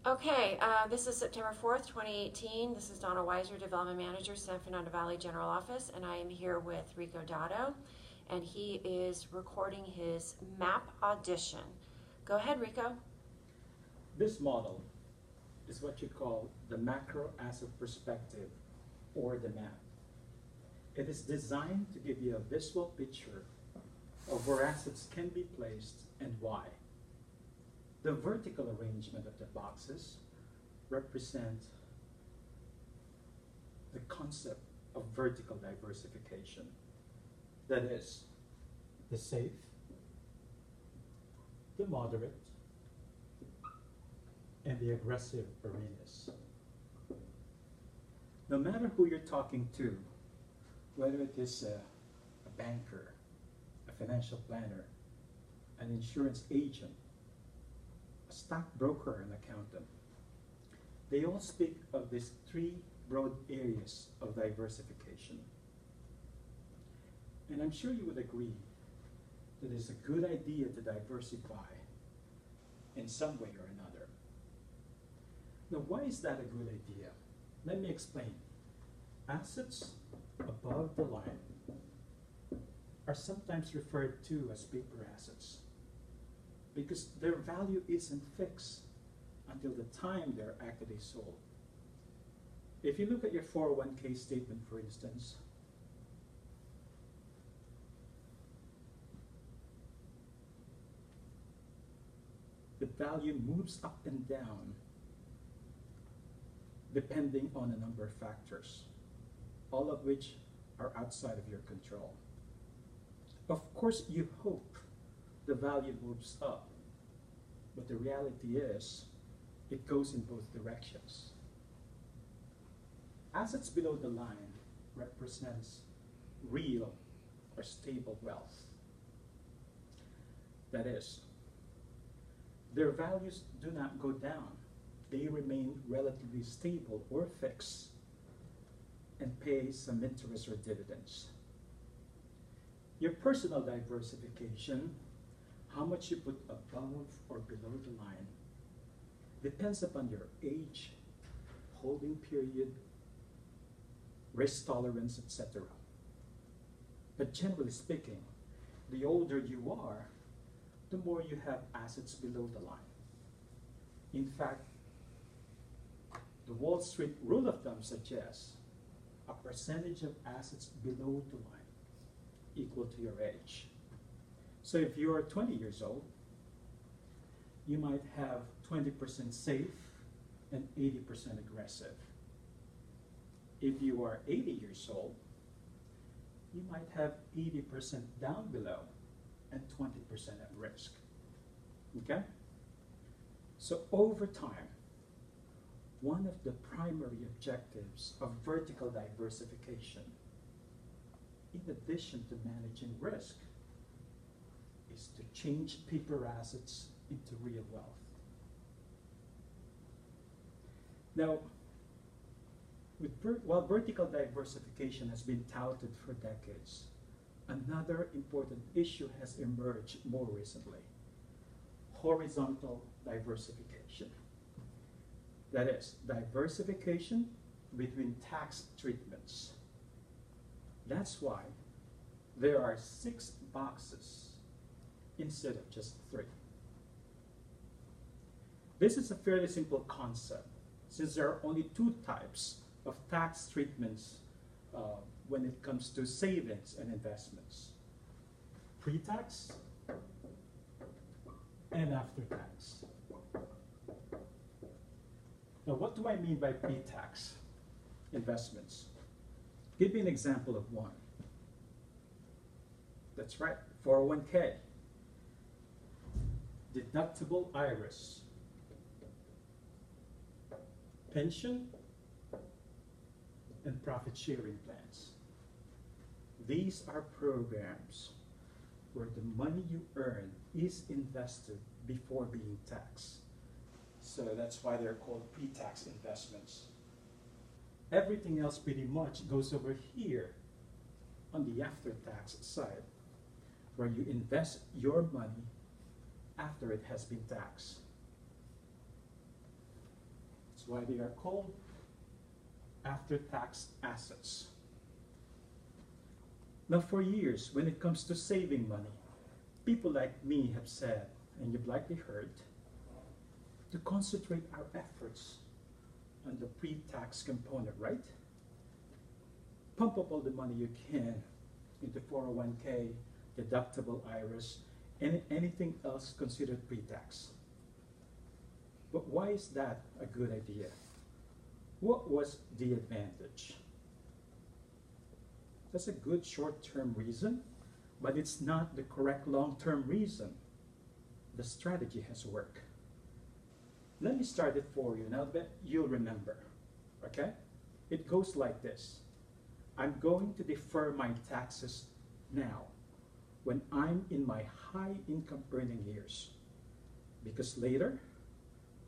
Okay, this is September 4th, 2018. This is Donna Weiser, Development Manager, San Fernando Valley General Office, and I am here with Rico Dado, and he is recording his map audition. Go ahead, Rico. This model is what you call the macro asset perspective, or the map. It is designed to give you a visual picture of where assets can be placed and why. The vertical arrangement of the boxes represent the concept of vertical diversification. That is, the safe, the moderate, and the aggressive arenas. No matter who you're talking to, whether it is a banker, a financial planner, an insurance agent, a stockbroker, and accountant, they all speak of these three broad areas of diversification. And I'm sure you would agree that it's a good idea to diversify in some way or another. Now, why is that a good idea? Let me explain. Assets above the line are sometimes referred to as paper assets because their value isn't fixed until the time they're actually sold. If you look at your 401k statement, for instance, the value moves up and down depending on a number of factors, all of which are outside of your control. Of course, you hope the value moves up, but the reality is it goes in both directions. Assets below the line represents real or stable wealth. That is, their values do not go down. They remain relatively stable or fixed and pay some interest or dividends. Your personal diversification, how much you put above or below the line, depends upon your age, holding period, risk tolerance, etc. But generally speaking, the older you are, the more you have assets below the line. In fact, the Wall Street rule of thumb suggests a percentage of assets below the line equal to your age. So if you're 20 years old, you might have 20% safe and 80% aggressive. If you are 80 years old, you might have 80% down below and 20% at risk. Okay? So over time, one of the primary objectives of vertical diversification, in addition to managing risk, is to change paper assets into real wealth. Now, while vertical diversification has been touted for decades, another important issue has emerged more recently: horizontal diversification. That is, diversification between tax treatments. That's why there are 6 boxes instead of just 3. This is a fairly simple concept, since there are only 2 types of tax treatments when it comes to savings and investments: pre-tax and after-tax. Now, what do I mean by pre-tax investments? Give me an example of one. That's right, 401k, deductible IRAs, pension, and profit-sharing plans. These are programs where the money you earn is invested before being taxed. So that's why they're called pre-tax investments. Everything else pretty much goes over here on the after-tax side, where you invest your money after it has been taxed. why they are called after-tax assets. Now, for years, when it comes to saving money, people like me have said, and you've likely heard, to concentrate our efforts on the pre-tax component, right? Pump up all the money you can into 401k, deductible IRAs, and anything else considered pre-tax. But why is that a good idea? What was the advantage? That's a good short-term reason, but it's not the correct long-term reason. The strategy has worked. Let me start it for you, and I'll bet you'll remember, okay? It goes like this. I'm going to defer my taxes now when I'm in my high income earning years, because later,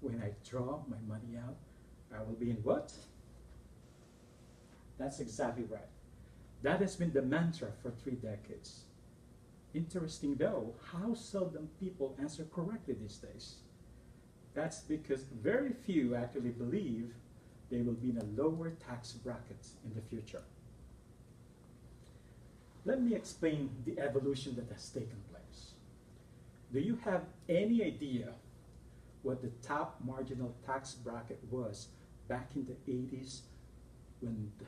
when I draw my money out, I will be in what? That's exactly right. That has been the mantra for 3 decades. Interesting though, how seldom people answer correctly these days. That's because very few actually believe they will be in a lower tax bracket in the future. Let me explain the evolution that has taken place. Do you have any idea what the top marginal tax bracket was back in the 80s when the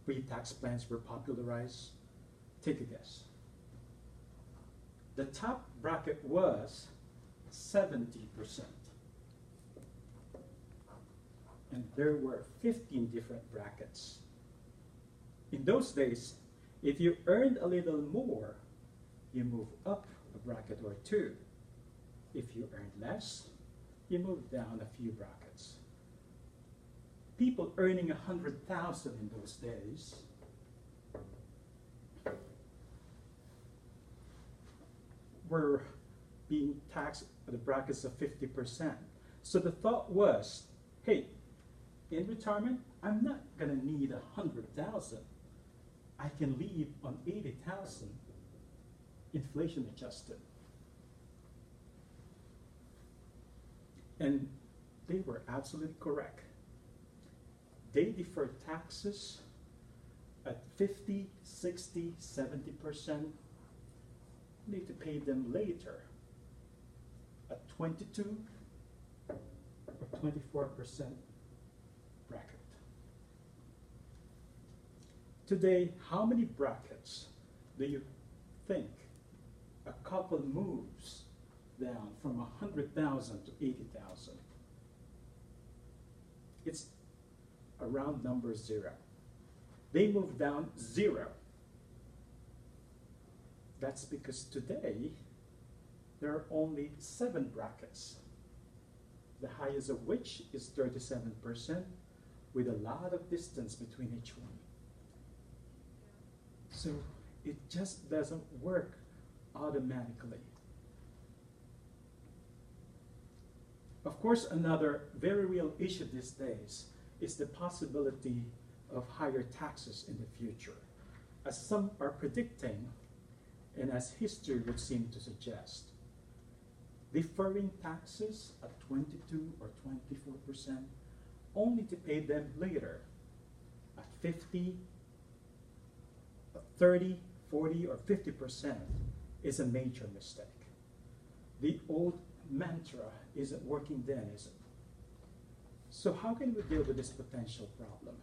pre-tax plans were popularized? Take a guess. The top bracket was 70%. And there were 15 different brackets. In those days, if you earned a little more, you move up a bracket or 2. If you earned less, you move down a few brackets. People earning 100,000 in those days were being taxed at the brackets of 50%. So the thought was, hey, in retirement, I'm not gonna need 100,000. I can leave on 80,000, inflation adjusted. And they were absolutely correct. They deferred taxes at 50, 60, 70%. Need to pay them later at 22 or 24% bracket. Today, how many brackets do you think a couple moves down from 100,000 to 80,000? It's a round number 0. They move down 0. That's because today there are only 7 brackets, the highest of which is 37%, with a lot of distance between each one. So it just doesn't work automatically. Of course, another very real issue these days is the possibility of higher taxes in the future, as some are predicting and as history would seem to suggest. Deferring taxes at 22 or 24% only to pay them later at 50, 30, 40, or 50% is a major mistake. The old mantra isn't working then, is it? So how can we deal with this potential problem?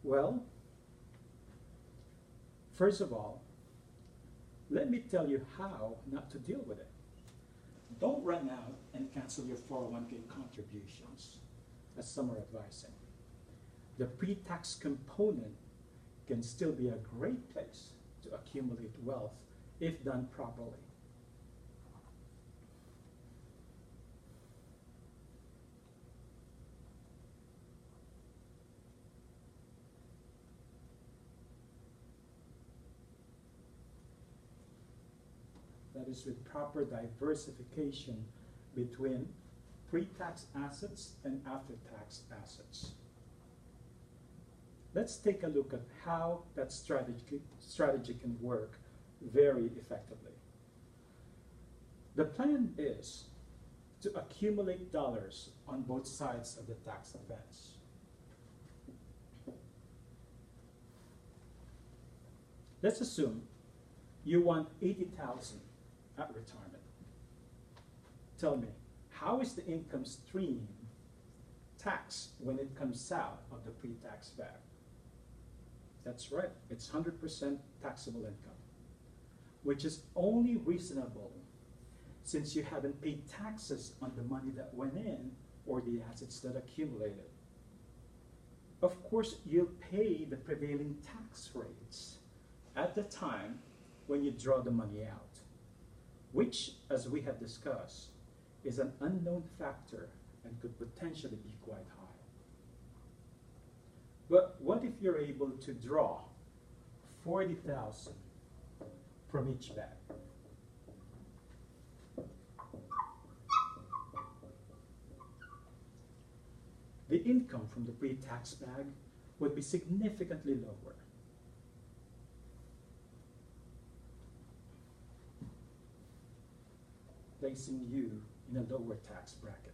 Well, first of all, let me tell you how not to deal with it. Don't run out and cancel your 401k contributions, as some are advising. The pre-tax component can still be a great place to accumulate wealth if done properly. That is with proper diversification between pre-tax assets and after-tax assets. Let's take a look at how that strategy can work very effectively. The plan is to accumulate dollars on both sides of the tax fence. Let's assume you want 80,000 at retirement. Tell me, how is the income stream taxed when it comes out of the pre-tax bag? That's right, it's 100% taxable income, which is only reasonable since you haven't paid taxes on the money that went in or the assets that accumulated. Of course, you'll pay the prevailing tax rates at the time when you draw the money out, which, as we have discussed, is an unknown factor and could potentially be quite high. But what if you're able to draw 40,000 from each bag? The income from the pre-tax bag would be significantly lower. Placing you in a lower tax bracket.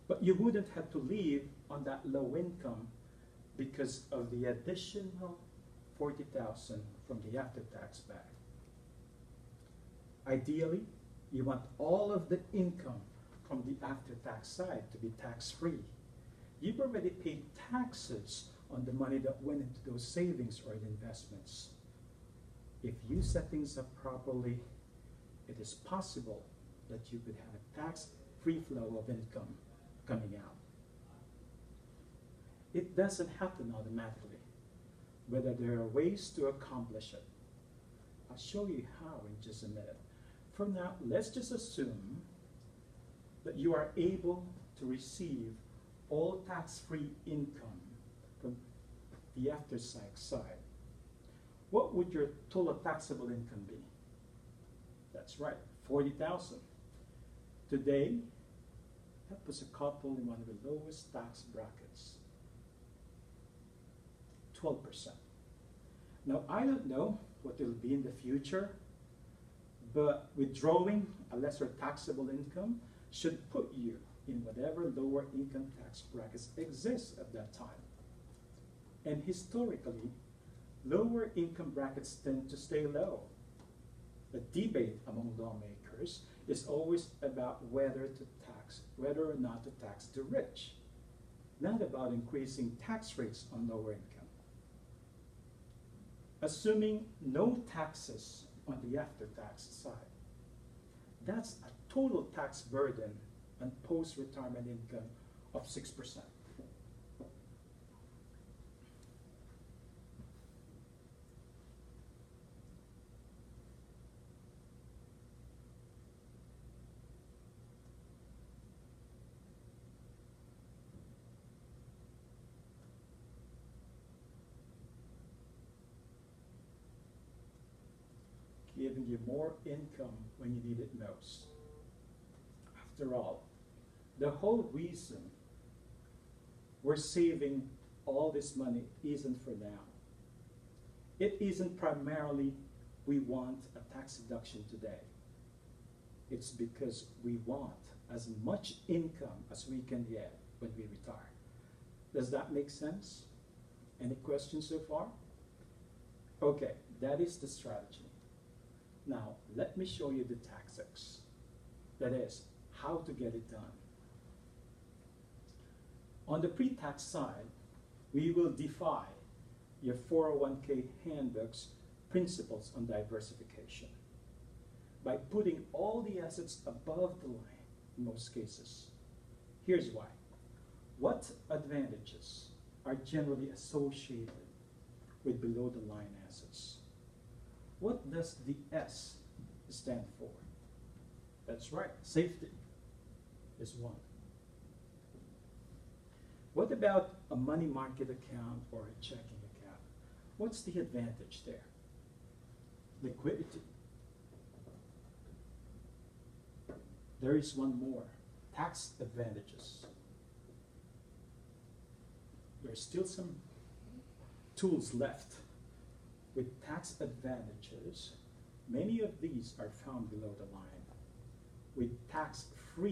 But you wouldn't have to leave on that low income because of the additional 40,000 from the after-tax bag. Ideally, you want all of the income from the after-tax side to be tax-free. You've already paid taxes on the money that went into those savings or investments. If you set things up properly, it is possible that you could have a tax-free flow of income coming out. It doesn't happen automatically, whether there are ways to accomplish it. I'll show you how in just a minute. For now, let's just assume that you are able to receive all tax-free income from the after-tax side. What would your total taxable income be? That's right, 40,000. Today, that puts a couple in one of the lowest tax brackets, 12%. Now, I don't know what it'll be in the future, but withdrawing a lesser taxable income should put you in whatever lower income tax brackets exist at that time. And historically, lower income brackets tend to stay low. The debate among lawmakers is always about whether or not to tax the rich, not about increasing tax rates on lower income. Assuming no taxes on the after-tax side, that's a total tax burden on post-retirement income of 6%. Giving you more income when you need it most. After all, the whole reason we're saving all this money isn't for now. It isn't primarily we want a tax deduction today. It's because we want as much income as we can get when we retire. Does that make sense? Any questions so far? Okay, that is the strategy. Now, let me show you the tactics. That is, how to get it done. On the pre-tax side, we will defy your 401k handbook's principles on diversification by putting all the assets above the line in most cases. Here's why. What advantages are generally associated with below the line assets? What does the S stand for? That's right, safety is one. What about a money market account or a checking account? What's the advantage there? Liquidity. There is one more, tax advantages. There's still some tools left. With tax advantages, many of these are found below the line. with tax-free